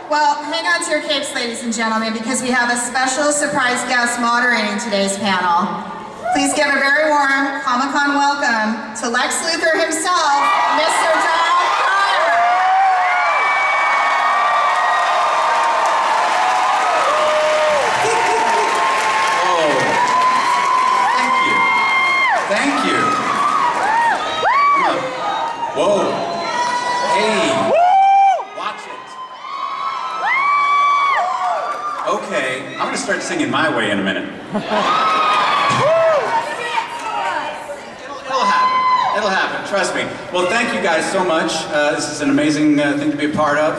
Well, hang on to your capes, ladies and gentlemen, because we have a special surprise guest moderating today's panel. Please give a very warm Comic-Con welcome to Lex Luthor himself, Mr. John Cryer. Oh, thank you. Whoa. Hey. Okay, I'm gonna start singing my way in a minute. It'll happen, trust me. Well, thank you guys so much. This is an amazing thing to be a part of.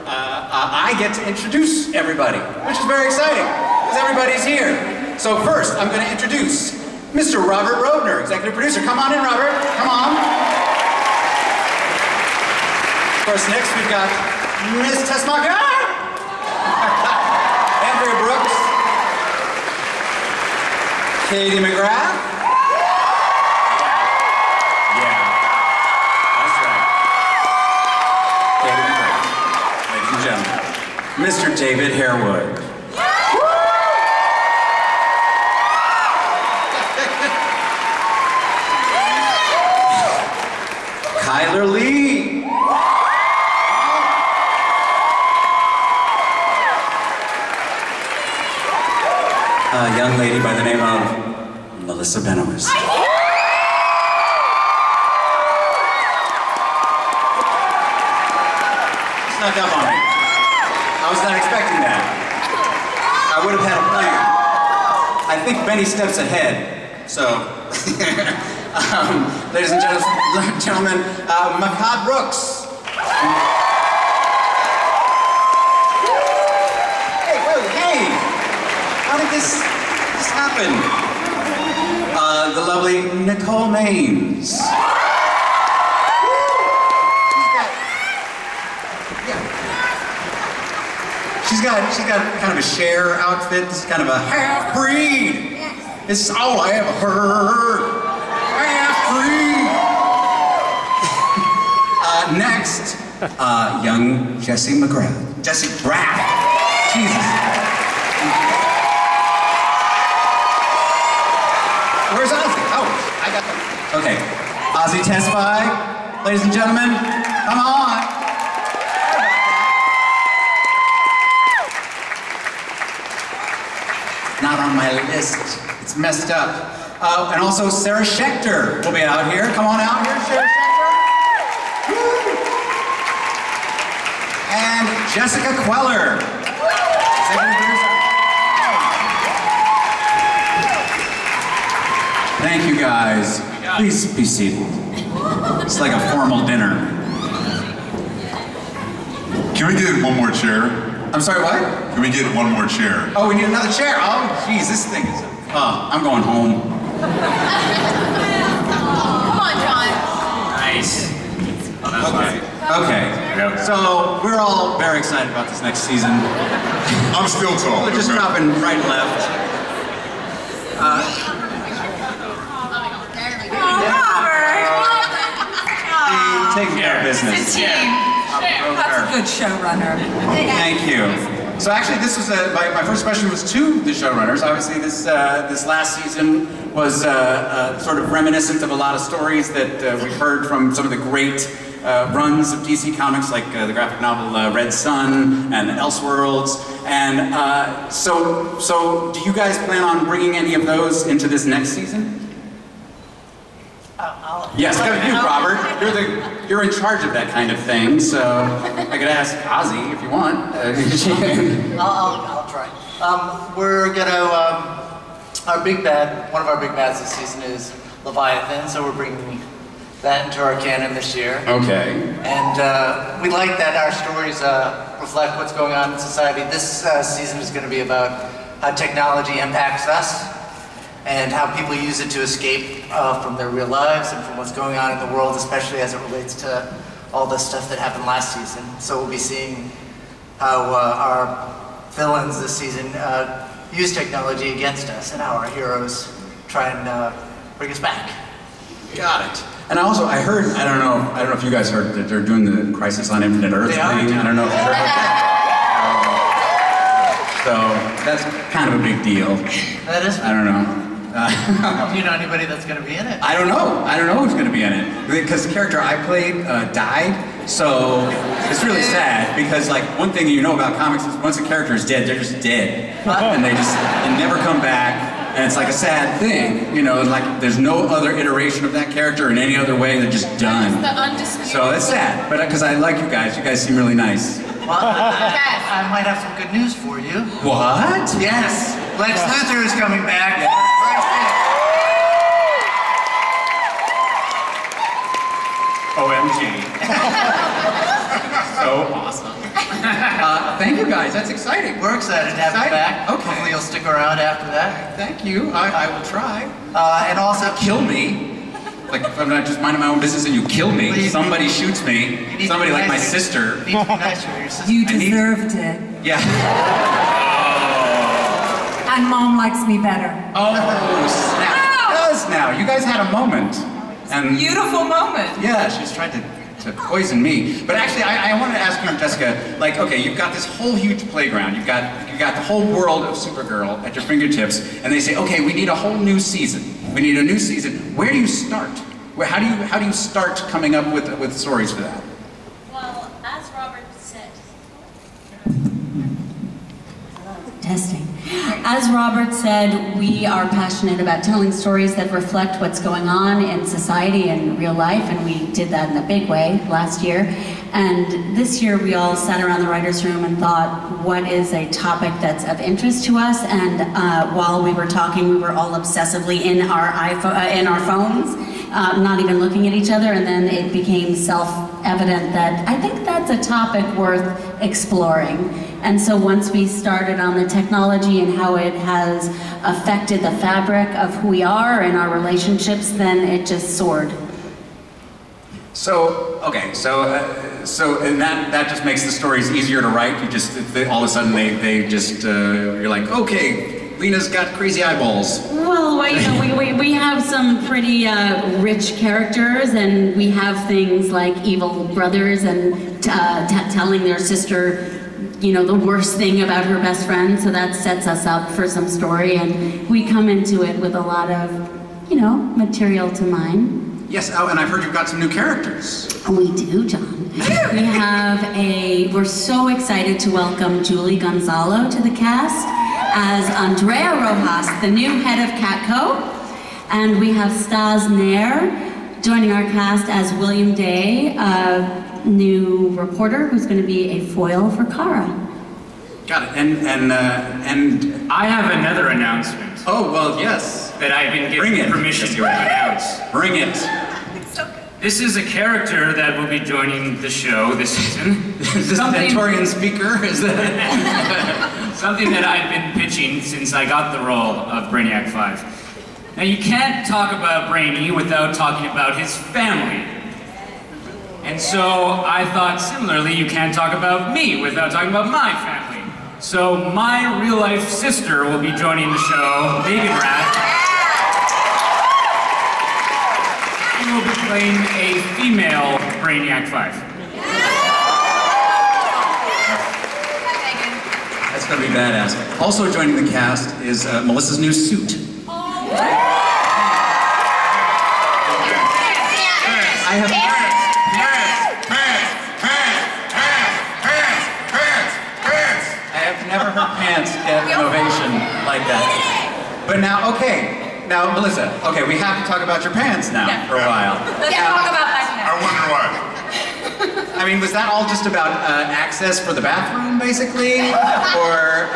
I get to introduce everybody, which is very exciting, because everybody's here. So first, I'm gonna introduce Mr. Robert Robner, executive producer. Come on in, Robert, come on. Of course, next we've got Ms. Tessmacher. Brooks, Katie McGrath. Yeah, that's right. Katie McGrath, ladies and gentlemen. Mr. David Harewood. Kyler Lee. A young lady by the name of Melissa Benoist. Snuck up on me. I was not expecting that. I would have had a plan. I think many steps ahead. So, ladies and gentlemen, Makad Brooks. How did this happen? The lovely Nicole Maines. She's got kind of a Cher outfit. This is kind of a half-breed. This is all I ever heard. Half-breed. Next, young Jesse McGrath. Jesse Graff. Jesus. Where's Ozzy? Oh, I got them. Okay. Ozzy Tesfaye, ladies and gentlemen, come on. Not on my list. It's messed up. And also Sarah Schechter will be out here. Come on out here, Sarah Schechter. Woo. And Jessica Queller. Thank you guys. Please be seated. It's like a formal dinner. Can we get one more chair? I'm sorry, what? Can we get one more chair? Oh, we need another chair. Oh, geez, this thing is... Oh, I'm going home. Come on, John. Nice. Oh, that's okay. Okay. So, we're all very excited about this next season. I'm still tall. We're just dropping right and left. Taking care of business. It's a team. That's a good showrunner. Thank you. So actually, this was my first question was to the showrunners. Obviously, this last season was sort of reminiscent of a lot of stories that we've heard from some of the great runs of DC Comics, like the graphic novel Red Sun and Elseworlds. And so do you guys plan on bringing any of those into this next season? Yes, you, Robert. You're in charge of that kind of thing, so I could ask Ozzy if you want. I'll try. We're gonna our big bad. One of our big bads this season is Leviathan, so we're bringing that into our canon this year. Okay. And we like that our stories reflect what's going on in society. This season is going to be about how technology impacts us, and how people use it to escape from their real lives and from what's going on in the world, especially as it relates to all the stuff that happened last season. So we'll be seeing how our villains this season use technology against us, and how our heroes try and bring us back. Got it. And also, I heard, I don't know if you guys heard that they're doing the Crisis on Infinite Earth thing. I don't know if you heard about that. So that's kind of a big deal. That is. I don't know. Do you know anybody that's going to be in it? I don't know. I don't know who's going to be in it. Because the character I played died. So it's really sad because like one thing you know about comics is once a character is dead, they're just dead. And they never come back. And it's like a sad thing, you know, like there's no other iteration of that character in any other way, they're just done. The undisputed. So it's sad, but because I like you guys seem really nice. Well, I might have some good news for you. What? Yes, Lex Luthor is coming back. OMG. So awesome. Thank you guys, that's exciting. We're excited to have you back. Okay. Hopefully you'll stick around after that. Thank you, I will try. And also, Kill me. Like if I'm not just minding my own business and you kill me, Please. Somebody shoots me, somebody like my sister. You need to be nicer to your sister. You deserved it. Yeah. And Mom likes me better. Oh, snap. Does now. You guys had a moment. And Beautiful moment. yeah, she's tried to poison me. But actually, I wanted to ask you, Jessica, like, okay, you've got this whole huge playground. You've got the whole world of Supergirl at your fingertips, and they say, okay, we need a whole new season. We need a new season. Where do you start? How do you start coming up with stories for that? Well, as Robert said. Testing. As Robert said, we are passionate about telling stories that reflect what's going on in society and real life, and we did that in a big way last year. And this year we all sat around the writer's room and thought, what is a topic that's of interest to us? And while we were talking, we were all obsessively in our phones, not even looking at each other, and then it became self-evident that I think that's a topic worth exploring. And so once we started on the technology and how it has affected the fabric of who we are and our relationships, then it just soared. So, okay, so and that just makes the stories easier to write. You just, all of a sudden they just, you're like, okay, Lena's got crazy eyeballs. Well, you know, we have some pretty rich characters, and we have things like evil brothers and telling their sister, you know, the worst thing about her best friend, so that sets us up for some story, and we come into it with a lot of, you know, material to mine. Yes, oh, and I've heard you've got some new characters. We do, John. We're so excited to welcome Julie Gonzalo to the cast as Andrea Rojas, the new head of Catco. And we have Stas Nair joining our cast as William Day, a new reporter who's going to be a foil for Kara. Got it, and I have another announcement oh, well, yes. that I've been given permission to announce. Bring it. This is a character that will be joining the show this season. Is this a Victorian speaker? Is that Something that I've been pitching since I got the role of Brainiac 5. Now you can't talk about Brainy without talking about his family. And so I thought similarly, you can't talk about me without talking about my family. So my real life sister will be joining the show, Megan Rath. She will be playing a female Brainiac 5. That's gonna be badass. Also joining the cast is Melissa's new suit. I have never heard pants get an ovation like that. But now, okay, now Melissa, okay, we have to talk about your pants now for a while. Let's talk about that now. I wonder why. I mean, was that all just about access for the bathroom, basically, or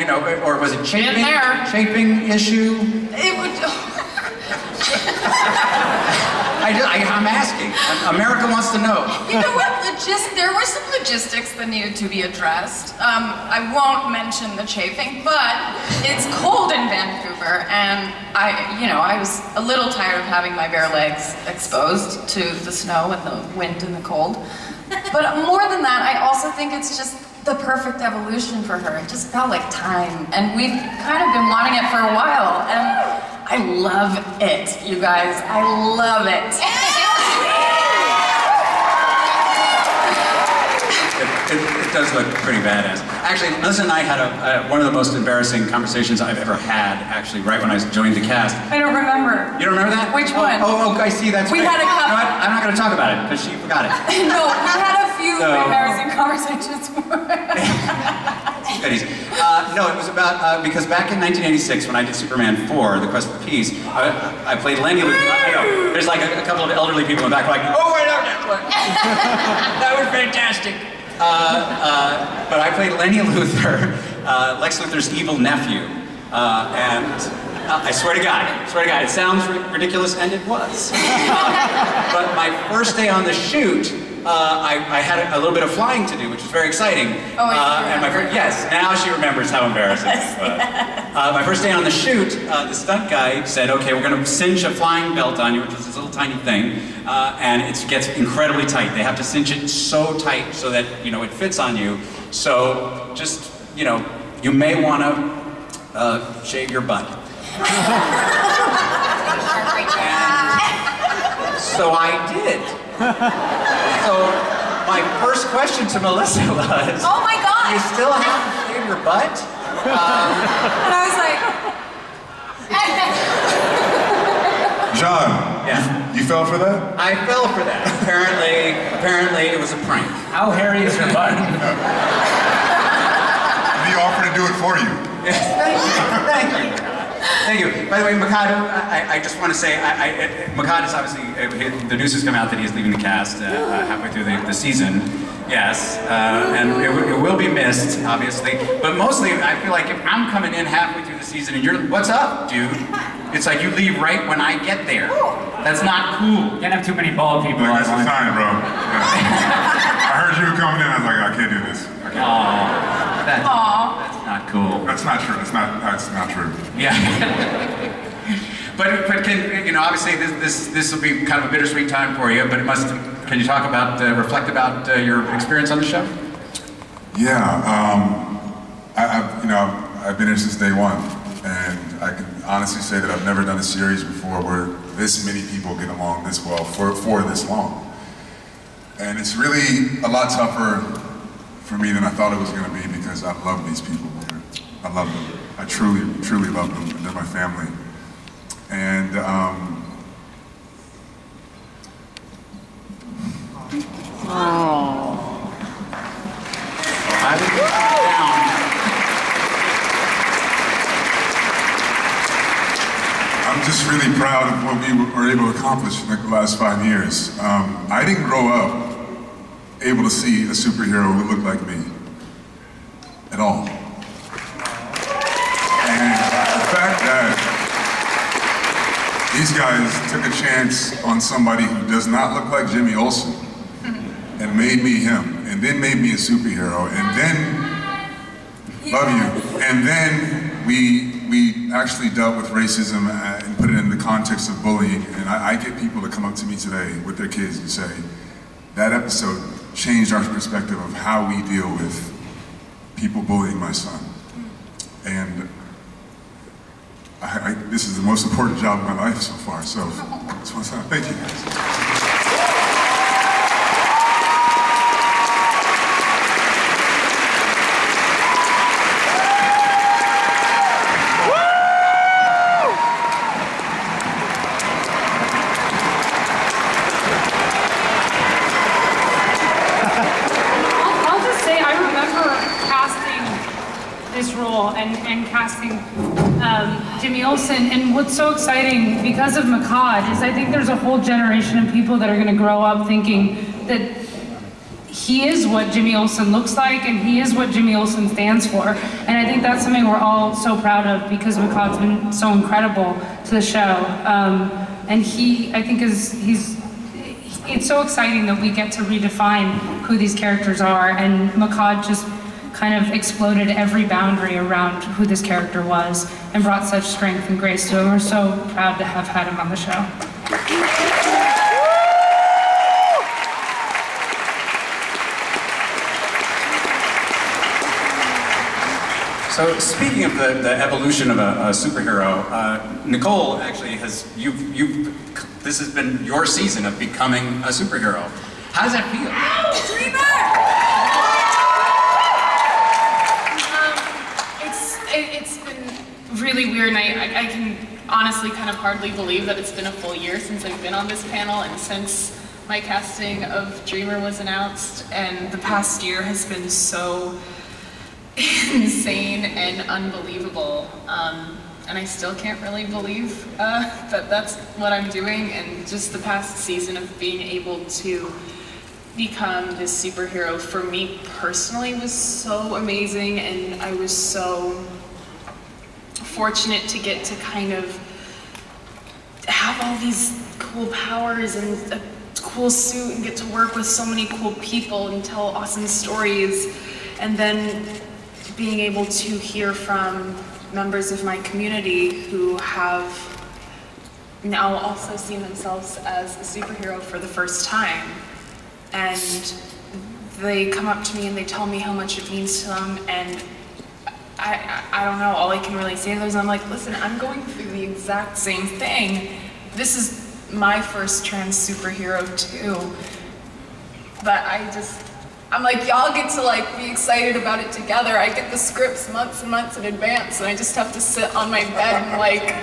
you know, or was it chafing issue? It would. I'm asking. America wants to know. You know what? There were some logistics that needed to be addressed. I won't mention the chafing, but it's cold in Vancouver, and I was a little tired of having my bare legs exposed to the snow and the wind and the cold. But more than that, I also think it's just the perfect evolution for her. It just felt like time, and we've kind of been wanting it for a while, and I love it, you guys. I love it. it does look pretty badass. Actually, Melissa and I had one of the most embarrassing conversations I've ever had, actually, right when I joined the cast. I don't remember. You don't remember that? Which one? Oh, I see, that's We great. had a couple. You know what? I'm not going to talk about it, because she forgot it. No, we had a few So- embarrassing conversations. No, it was about, because back in 1986, when I did Superman 4, The Quest for Peace, I played Lenny Luthor. I know, there's like a couple of elderly people in the back like, oh, I love that one. That was fantastic. But I played Lenny Luthor, Lex Luthor's evil nephew. And I swear to God, it sounds ridiculous, and it was. But my first day on the shoot, I had a little bit of flying to do, which was very exciting. And my friend, yes, now she remembers how embarrassing this was. My first day on the shoot, the stunt guy said, okay, we're going to cinch a flying belt on you, which is this little tiny thing, and it gets incredibly tight. They have to cinch it so tight so that, you know, it fits on you. So just, you know, you may want to shave your butt. So I did. So my first question to Melissa was, oh my God! You still have to shave your butt? And I was like, John, yeah. you fell for that? I fell for that. Apparently it was a prank. How hairy is your butt? He offered to do it for you. Thank you. By the way, Makad, I just want to say, Makad is obviously, the news has come out that he's leaving the cast halfway through the season. Yes, and it will be missed, obviously. But mostly, I feel like if I'm coming in halfway through the season and you're, what's up, dude? It's like you leave right when I get there. That's not cool. Can't have too many bald people. Like, that's the sign, bro. Yeah. I heard you coming in, I was like, I can't do this. That's not cool. That's not true. That's not true. Yeah. but can, you know, obviously this will be kind of a bittersweet time for you, but it must, can you talk about, reflect about your experience on the show? Yeah, I've been here since day one, and I can honestly say that I've never done a series before where this many people get along this well for this long. And it's really a lot tougher for me than I thought it was going to be, because I love these people. I love them. I truly, truly love them, and they're my family. And I'm just really proud of what we were able to accomplish in the last 5 years. I didn't grow up able to see a superhero who looked like me at all. And the fact that these guys took a chance on somebody who does not look like Jimmy Olsen and made me him, and then made me a superhero, and then, love you, and then we actually dealt with racism and put it in the context of bullying. And I get people to come up to me today with their kids and say, that episode changed our perspective of how we deal with people bullying my son. And this is the most important job of my life so far, so that's what's up. Thank you guys. this role and casting Jimmy Olsen. And what's so exciting because of Makad is I think there's a whole generation of people that are going to grow up thinking that he is what Jimmy Olsen looks like and he is what Jimmy Olsen stands for. And I think that's something we're all so proud of because Makad's been so incredible to the show. And he, I think, it's so exciting that we get to redefine who these characters are, and Makad just kind of exploded every boundary around who this character was and brought such strength and grace to him. We're so proud to have had him on the show. So speaking of the evolution of a superhero, Nicole actually has, this has been your season of becoming a superhero. How does that feel? and I can honestly kind of hardly believe that it's been a full year since I've been on this panel and since my casting of Dreamer was announced, and the past year has been so insane and unbelievable. And I still can't really believe that that's what I'm doing, and just the past season of being able to become this superhero for me personally was so amazing, and I was so fortunate to get to kind of have all these cool powers and a cool suit and get to work with so many cool people and tell awesome stories, and then being able to hear from members of my community who have now also seen themselves as a superhero for the first time. And they come up to me and they tell me how much it means to them, and I don't know, all I can really say to them is I'm like, listen, I'm going through the exact same thing. This is my first trans superhero too. But I'm like, y'all get to like be excited about it together. I get the scripts months and months in advance, and I just have to sit on my bed and like,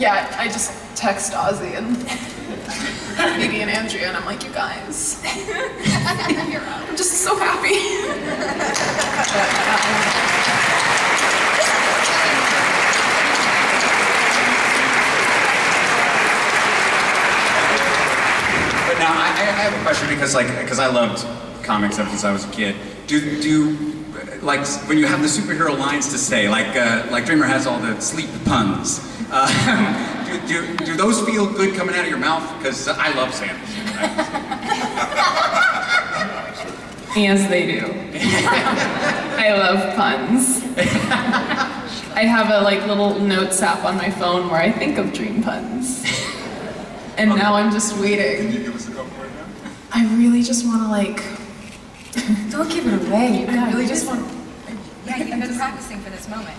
yeah, I just text Ozzy and Edie and Andrea, and I'm like, you guys, I'm just so happy. But now I have a question because I loved comics ever since I was a kid. Do like when you have the superhero lines to say, like Dreamer has all the sleep puns. Do those feel good coming out of your mouth? Because I love saying them. Yes, they do. I love puns. I have a like little notes app on my phone where I think of dream puns. And now I'm just waiting. Can you give us a couple right now? I really just want to like... Don't give it away. I really just want... Yeah, you've been practicing for this moment.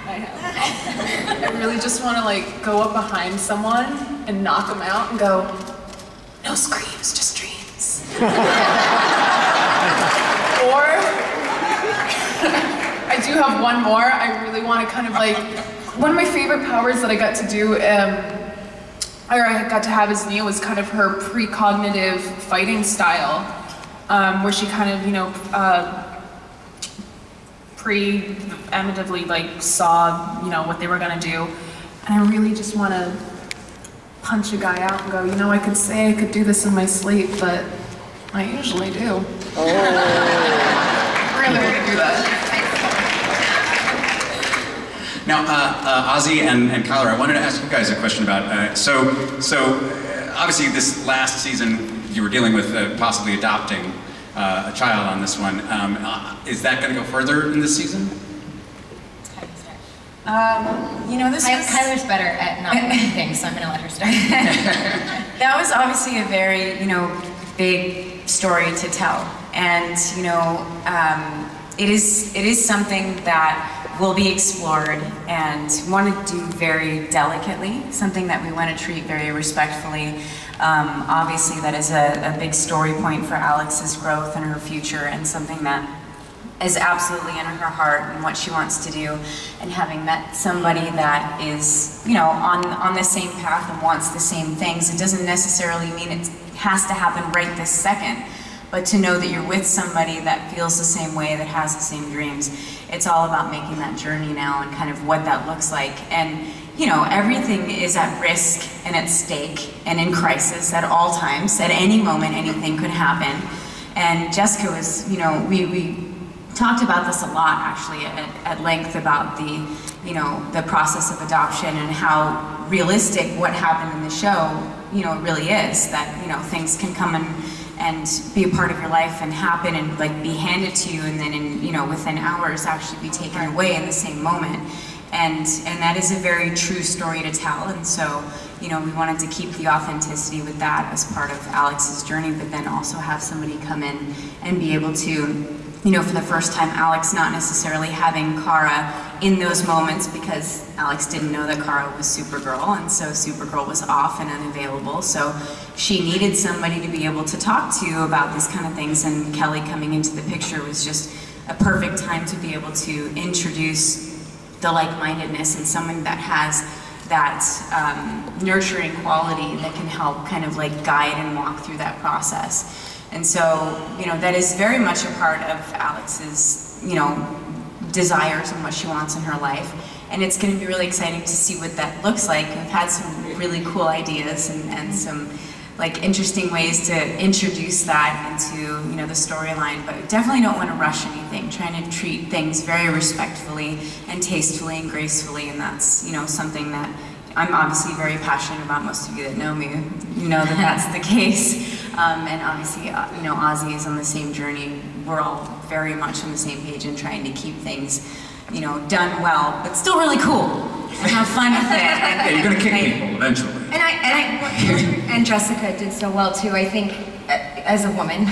I have. I really just want to like go up behind someone and knock them out and go, no screams, just dreams. Or, I do have one more. I really want to kind of like, one of my favorite powers that I got to do, or I got to have as Nia was kind of her precognitive fighting style, where she kind of, you know, preemptively like saw, you know, what they were gonna do. And I really just want to punch a guy out and go, you know, I could say I could do this in my sleep, but I usually do. Oh. Really want to do that. Now, Ozzy and Kyler, I wanted to ask you guys a question about, so obviously this last season you were dealing with possibly adopting a child on this one. Is that going to go further in this season? You know, Kyler's better at not doing things, so I'm going to let her start. That was obviously a very, you know, big story to tell, and you know, it is something that will be explored and want to do very delicately, something that we want to treat very respectfully. Obviously that is a big story point for Alex's growth and her future, and something that is absolutely in her heart and what she wants to do. And having met somebody that is, you know, on the same path and wants the same things, it doesn't necessarily mean it has to happen right this second, but to know that you're with somebody that feels the same way, that has the same dreams. It's all about making that journey now and kind of what that looks like. And you know, everything is at risk and at stake and in crisis at all times. At any moment, anything could happen. And Jessica was, you know, we talked about this a lot actually at length about the, you know, the process of adoption and how realistic what happened in the show, you know, really is. That, you know, things can come and be a part of your life and happen and like be handed to you, and then in, you know, within hours actually be taken away in the same moment. And that is a very true story to tell, and so, you know, we wanted to keep the authenticity with that as part of Alex's journey, but then also have somebody come in and be able to, you know, for the first time, Alex not necessarily having Kara in those moments, because Alex didn't know that Kara was Supergirl, and so Supergirl was off and unavailable, so she needed somebody to be able to talk to about these kind of things, and Kelly coming into the picture was just a perfect time to be able to introduce the like-mindedness and someone that has that nurturing quality that can help kind of like guide and walk through that process. And so, you know, that is very much a part of Alex's, you know, desires and what she wants in her life. And it's going to be really exciting to see what that looks like. We've had some really cool ideas and some like interesting ways to introduce that into, you know, the storyline, but definitely don't want to rush anything, trying to treat things very respectfully and tastefully and gracefully, and that's, you know, something that I'm obviously very passionate about. Most of you that know me, you know that that's the case. And obviously, you know, Ozzy is on the same journey. We're all very much on the same page and trying to keep things, you know, done well, but still really cool. And have fun with it. Yeah, you're going to kick people eventually. And Jessica did so well too. I think, as a woman,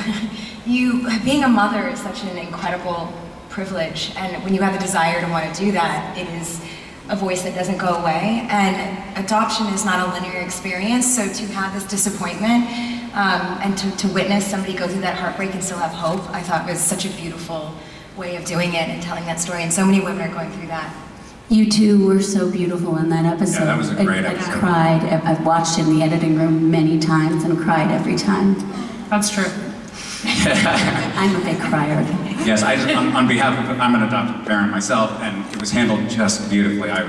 being a mother is such an incredible privilege, and when you have the desire to want to do that, it is a voice that doesn't go away. And adoption is not a linear experience, so to have this disappointment and to witness somebody go through that heartbreak and still have hope, I thought was such a beautiful way of doing it and telling that story. And so many women are going through that. You two were so beautiful in that episode. Yeah, that was a great episode. I cried. I've watched it in the editing room many times and cried every time. That's true. I'm a big crier. Yes, on behalf of, I'm an adopted parent myself, and it was handled just beautifully. I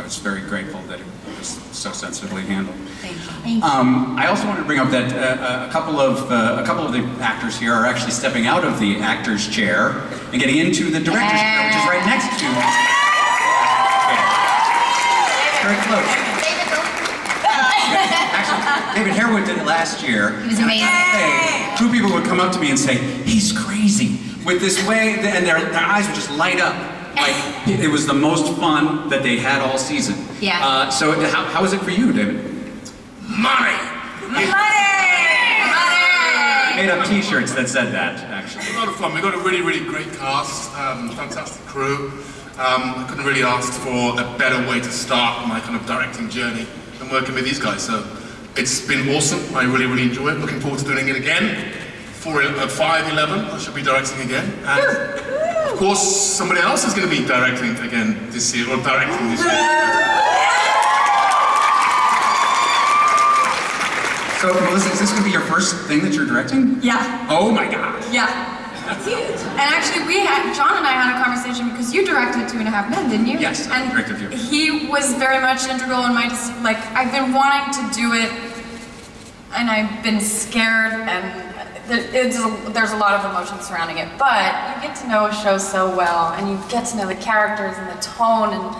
was very grateful that it was so sensitively handled. Thank you. I also wanted to bring up that a couple of the actors here are actually stepping out of the actor's chair and getting into the director's chair, which is right next to. Very close. Actually, David Harewood did it last year. He was amazing. Two people would come up to me and say, "He's crazy," with this way, and their eyes would just light up. Like, it was the most fun that they had all season. Yeah. So how was it for you, David? Money! Money! Made up T-shirts that said that, actually. A lot of fun. We got a really, really great cast, fantastic crew. I couldn't really ask for a better way to start my kind of directing journey than working with these guys. So it's been awesome. I really, really enjoy it. Looking forward to doing it again. 5/11, I should be directing again. And of course, somebody else is going to be directing again this year, or directing this year. So, Melissa, is this going to be your first thing that you're directing? Yeah. Oh my gosh. Yeah. That's huge. And actually, John and I had a conversation because you directed 2.5 Men, didn't you? Yes, I directed you. He was very much integral in my, like, I've been wanting to do it, and I've been scared, and there's a lot of emotion surrounding it, but you get to know a show so well, and you get to know the characters and the tone and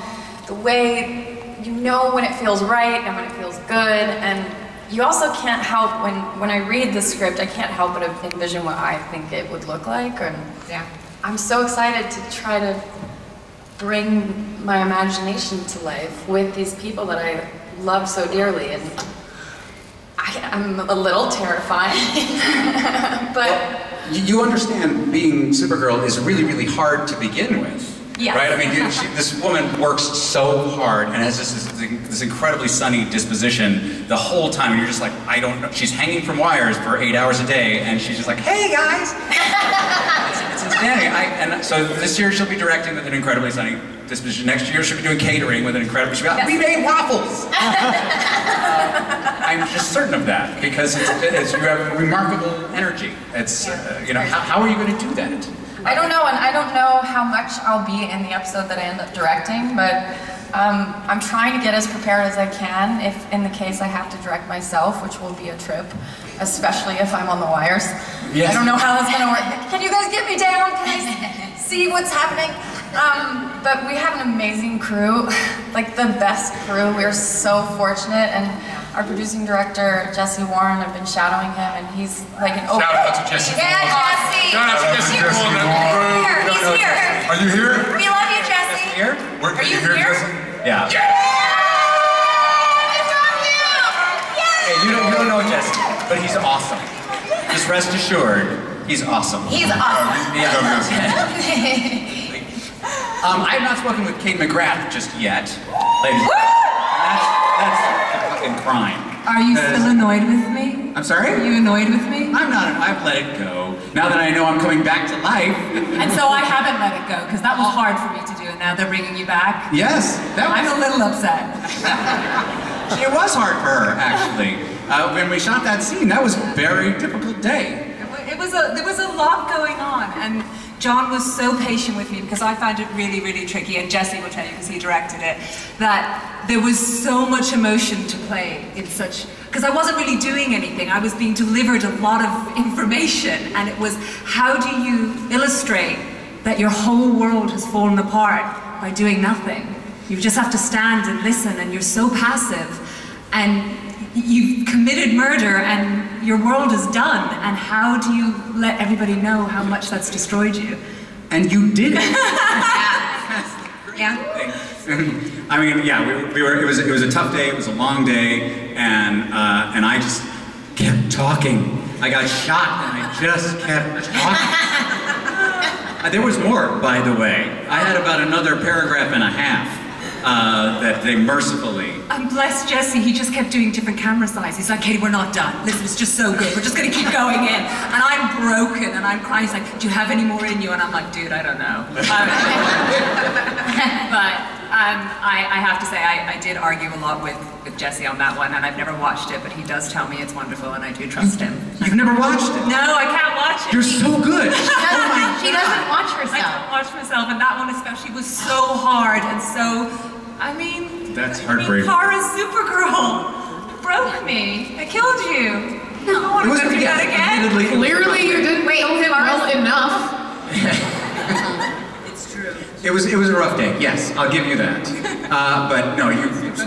the way you know when it feels right and when it feels good, and you also can't help, when I read the script, I can't help but envision what I think it would look like, and yeah, I'm so excited to try to bring my imagination to life with these people that I love so dearly, and I'm a little terrified, but... You understand being Supergirl is really, really hard to begin with. Yeah. Right? I mean, this woman works so hard and has this incredibly sunny disposition the whole time, and you're just like, I don't know. She's hanging from wires for 8 hours a day, and she's just like, hey guys! It's insanity. And so this year she'll be directing with an incredibly sunny disposition. Next year she'll be doing catering with an incredibly... We made waffles! I'm just certain of that, because you have remarkable energy. It's, you know, how are you going to do that? I don't know, and I don't know how much I'll be in the episode that I end up directing, but I'm trying to get as prepared as I can if in the case I have to direct myself, which will be a trip, especially if I'm on the wires. Yes. I don't know how that's going to work. Can you guys get me down? Can I see what's happening? But we have an amazing crew, like the best crew. We're so fortunate, and our producing director, Jesse Warren, I've been shadowing him, and he's like an open... Shout out to Jesse. Yeah, Jesse! Shout out to Jesse Warren. He's here. Are you here? We love you, Jesse. Here? Are you here, Jesse? Yeah. Hey, you don't know Jesse, but he's awesome. Just rest assured, he's awesome. He's awesome. I have not spoken with Kate McGrath just yet, ladies and gentlemen. That's a fucking crime. Are you still annoyed with me? I'm sorry? Are you annoyed with me? I'm not. I've let it go. Now that I know I'm coming back to life. And so I haven't let it go, because that was hard for me to do, and now they're bringing you back. Yes. I'm a little upset. It was hard for her, actually. When we shot that scene, that was a very difficult day. There was a lot going on, and John was so patient with me because I found it really, really tricky, and Jesse will tell you because he directed it, that there was so much emotion to play in such, because I wasn't really doing anything. I was being delivered a lot of information, and it was, how do you illustrate that your whole world has fallen apart by doing nothing? You just have to stand and listen, and you're so passive, and you've committed murder, and your world is done, and how do you let everybody know how much that's destroyed you? And you did it. Yeah. I mean, yeah, it was a tough day. It was a long day, and I just kept talking. I got shot, and I just kept talking. There was more, by the way. I had about another paragraph and a half that they mercifully. I'm blessed Jesse, he just kept doing different camera sizes. He's like, Katie, we're not done. Listen, it's just so good. We're just gonna keep going in. And I'm broken and I'm crying. He's like, do you have any more in you? And I'm like, dude, I don't know. But I have to say, I did argue a lot with Jesse on that one, and I've never watched it, but he does tell me it's wonderful, and I do trust him. You've never watched it? No, I can't watch it. You're so good. She doesn't watch herself. I don't watch myself, and that one especially was so hard and so, I mean, that's heartbreaking. Kara's Supergirl. You broke me. I killed you. No, I don't want to go through that again. Clearly you didn't kill him well enough. It's true. It was a rough day, yes, I'll give you that. But no,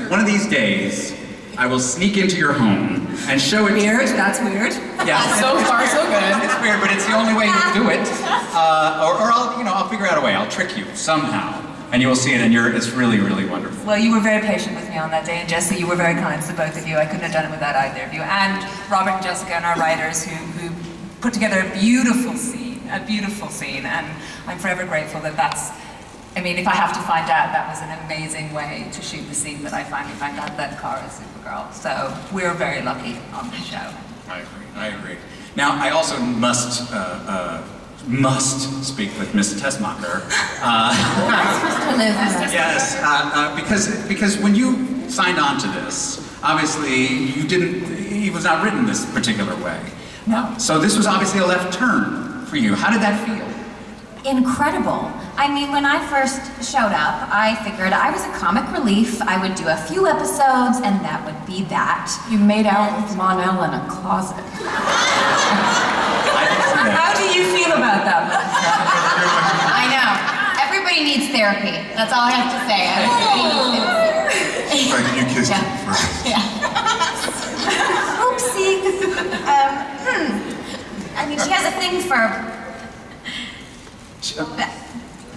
one of these days, I will sneak into your home and show it to you. Weird, that's weird. Yeah. So far, so good. It's weird, but it's the only way to do it. Or I'll figure out a way. I'll trick you somehow, and you will see it, and it's really, really wonderful. Well, you were very patient with me on that day, and Jesse, you were very kind to both of you. I couldn't have done it without either of you. And Robert and Jessica and our writers who put together a beautiful scene, and I'm forever grateful that that's, I mean, if I have to find out, that was an amazing way to shoot the scene that I finally found out that Kara is Supergirl. So we're very lucky on this show. I agree. Now, I also must speak with Miss Tessmacher. Yes, because when you signed on to this, obviously it was not written this particular way. No. So this was obviously a left turn for you. How did that feel? Incredible. I mean, when I first showed up, I figured I was a comic relief. I would do a few episodes, and that would be that. You made out with Mon-El in a closet. How do you feel about that, Melissa? I know. Everybody needs therapy. That's all I have to say. Everybody needs therapy. It's like you kissed him first. Yeah. Oopsie. I mean, she has a thing for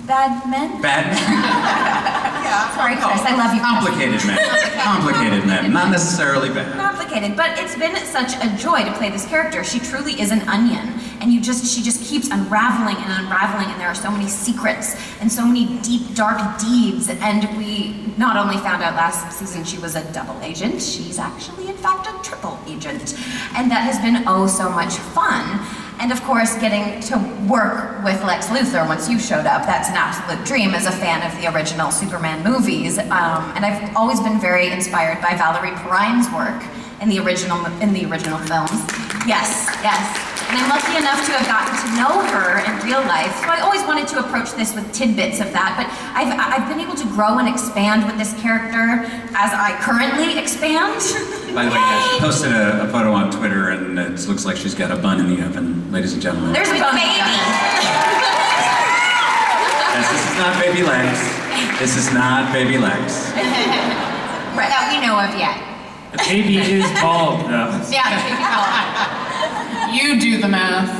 bad men? Bad men? Yeah. Sorry, Chris, I love you. Complicated men. Complicated men, not necessarily bad. Complicated, but it's been such a joy to play this character. She truly is an onion, and she just keeps unraveling and unraveling, and there are so many secrets and so many deep, dark deeds. And we not only found out last season she was a double agent, she's actually, in fact, a triple agent. And that has been oh so much fun. And of course, getting to work with Lex Luthor once you showed up, that's an absolute dream as a fan of the original Superman movies. And I've always been very inspired by Valerie Perrine's work in the original films. Yes, yes. And I'm lucky enough to have gotten to know her in real life. So I always wanted to approach this with tidbits of that, but I've been able to grow and expand with this character as I currently expand. By the way, yeah, she posted a photo on Twitter, and it looks like she's got a bun in the oven, ladies and gentlemen. There's a baby! Yes, this is not baby Lex. This is not baby Lex. That we know of yet. The baby is bald, though. Yeah, the baby's bald. You do the math.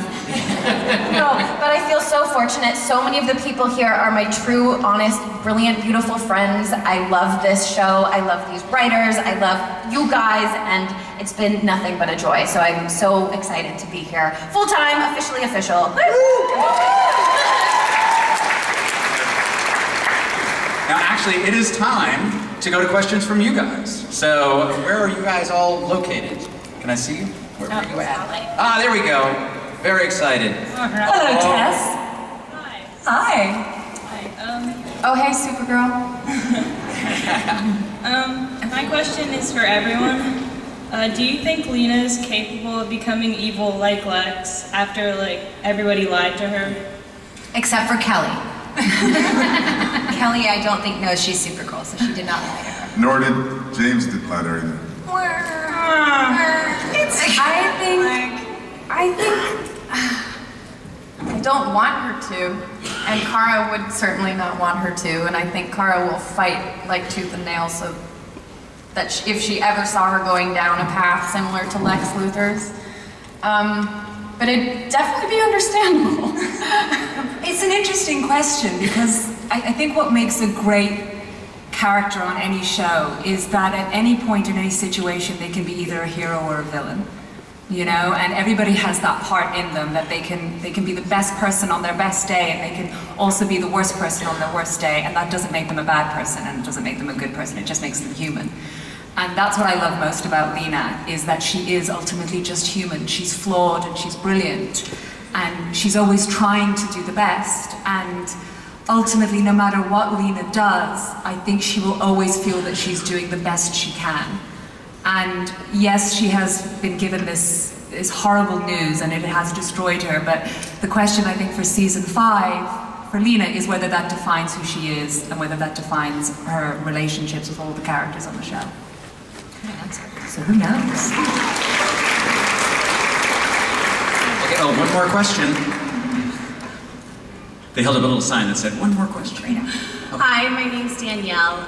No, but I feel so fortunate. So many of the people here are my true, honest, brilliant, beautiful friends. I love this show. I love these writers. I love you guys, and it's been nothing but a joy. So I'm so excited to be here. Full-time, officially official. Now, actually, actually, it is time to go to questions from you guys. So, where are you guys all located? Can I see you? Where are you at? Ah, there we go. Very excited. Hello, Tess. Hi. Oh, hey, Supergirl. My question is for everyone. Do you think Lena is capable of becoming evil like Lex after, like, everybody lied to her? Except for Kelly. Kelly, I don't think knows she's Supergirl, so she did not lie to her. Nor did James did lie to her either. I don't want her to, and Kara would certainly not want her to, and I think Kara will fight like tooth and nail so that if she ever saw her going down a path similar to Lex Luthor's. But it'd definitely be understandable. It's an interesting question because I think what makes a great character on any show is that at any point in any situation they can be either a hero or a villain, you know, and everybody has that part in them that they can be the best person on their best day and they can also be the worst person on their worst day, and that doesn't make them a bad person and it doesn't make them a good person, it just makes them human. And that's what I love most about Lena, is that she is ultimately just human. She's flawed and she's brilliant and she's always trying to do the best, and ultimately, no matter what Lena does, I think she will always feel that she's doing the best she can. And yes, she has been given this horrible news and it has destroyed her, but the question I think for season 5 for Lena is whether that defines who she is and whether that defines her relationships with all the characters on the show. So who knows? Okay, oh, one more question. They held up a little sign that said, one more question. Hi, my name's Danielle.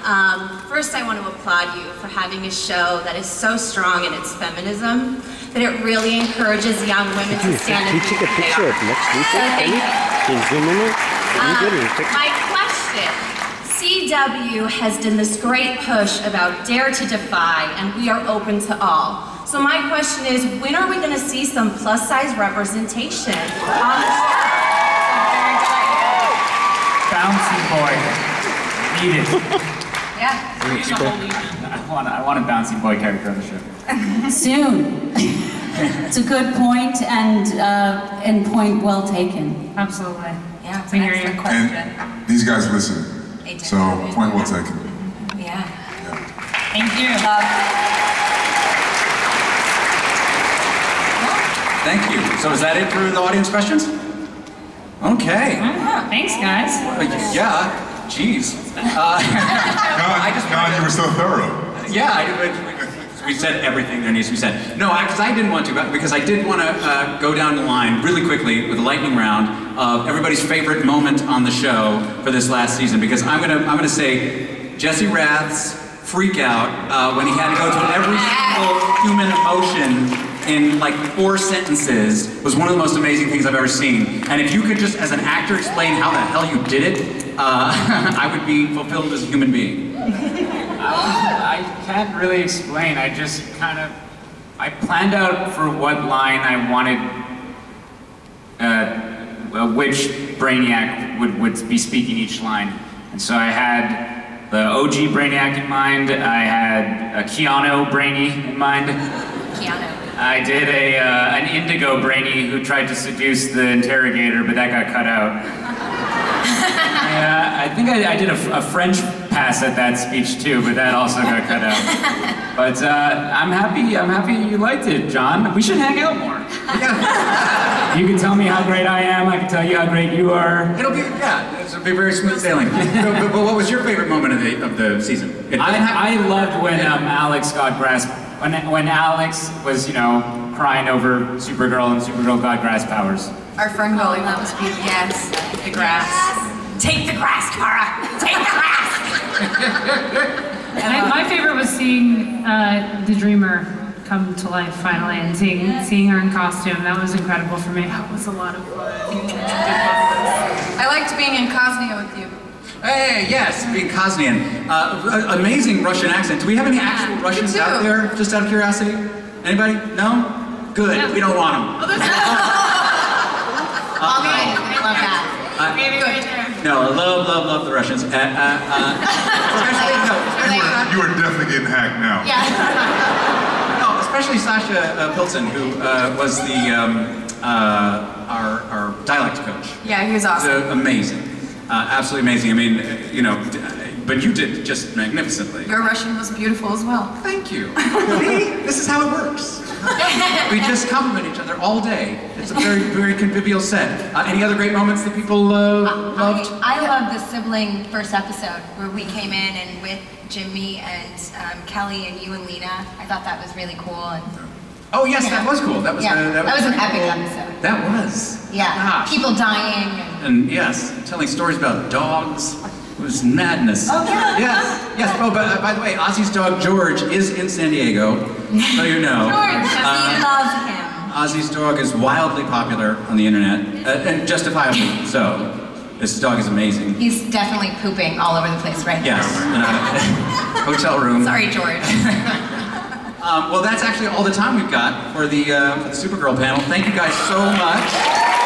First, I want to applaud you for having a show that is so strong in its feminism that it really encourages young women to stand up. Can you take a picture of Lex Luthor? Can you zoom in it? My question. CW has done this great push about Dare to Defy, and we are open to all. So my question is, when are we going to see some plus-size representation on the show? Bouncy boy. Needed. Yeah. I want a bouncy boy character on the show. Soon. It's a good point and point well taken. Absolutely. Yeah, it's an excellent question. And these guys listen. So, point well taken. Yeah. Thank you. Thank you. So is that it for the audience questions? Okay. Thanks, guys. Yeah, jeez. God, you were so thorough. Yeah, we said everything there needs to be said. No, because I didn't want to, because I did want to go down the line really quickly with a lightning round of everybody's favorite moment on the show for this last season. Because I'm gonna say Jesse Rath's freak out when he had to go through every single human emotion in like 4 sentences was one of the most amazing things I've ever seen. And if you could just, as an actor, explain how the hell you did it, I would be fulfilled as a human being. I can't really explain. I just I planned out for what line I wanted, which Brainiac would be speaking each line. And so I had the OG Brainiac in mind, I had a Keanu Brainy in mind. Keanu. I did an Indigo Brainy who tried to seduce the interrogator, but that got cut out. Yeah, I think I did a French pass at that speech too, but that also got cut out. But I'm happy you liked it, John. We should hang out more. Yeah. You can tell me how great I am, I can tell you how great you are. It'll be very smooth sailing. but what was your favorite moment of the season? I loved when Alex got grasped. When Alex was, crying over Supergirl and Supergirl got grass powers. Our fern bowling, that was beautiful. Yes, the grass. Take the grass, Kara! Take the grass! My favorite was seeing the Dreamer come to life finally and seeing her in costume. That was incredible for me. That was a lot of fun. I liked being in Cosnia with you. Hey, yes, being Kosnian. Amazing Russian accent. Do we have any actual Russians out there, just out of curiosity? Anybody? No? Good, we don't want them. I love that. No, I love the Russians. Especially, You are definitely getting hacked now. no, especially Sasha Pilson, who was the our dialect coach. Yeah, he was awesome. Amazing, absolutely amazing. I mean, you know, but you did just magnificently. Your Russian was beautiful as well. Thank you. See, this is how it works. We just compliment each other all day. It's a very convivial set. Any other great moments that people loved? I loved the sibling first episode where we came in and with Jimmy and Kelly and you and Lena. I thought that was really cool. And, oh yes, that was cool. That was that was an epic cool. episode. That was. Yeah. Gosh. People dying. And yes, telling stories about dogs. It was madness. Oh yeah. Yes. Oh, but by the way, Ozzy's dog George is in San Diego. So you know. George, we love him. Ozzy's dog is wildly popular on the internet, and justifiably so. This dog is amazing. He's definitely pooping all over the place right now. Yes, in a hotel room. Sorry, George. Well, that's actually all the time we've got for the Supergirl panel. Thank you guys so much.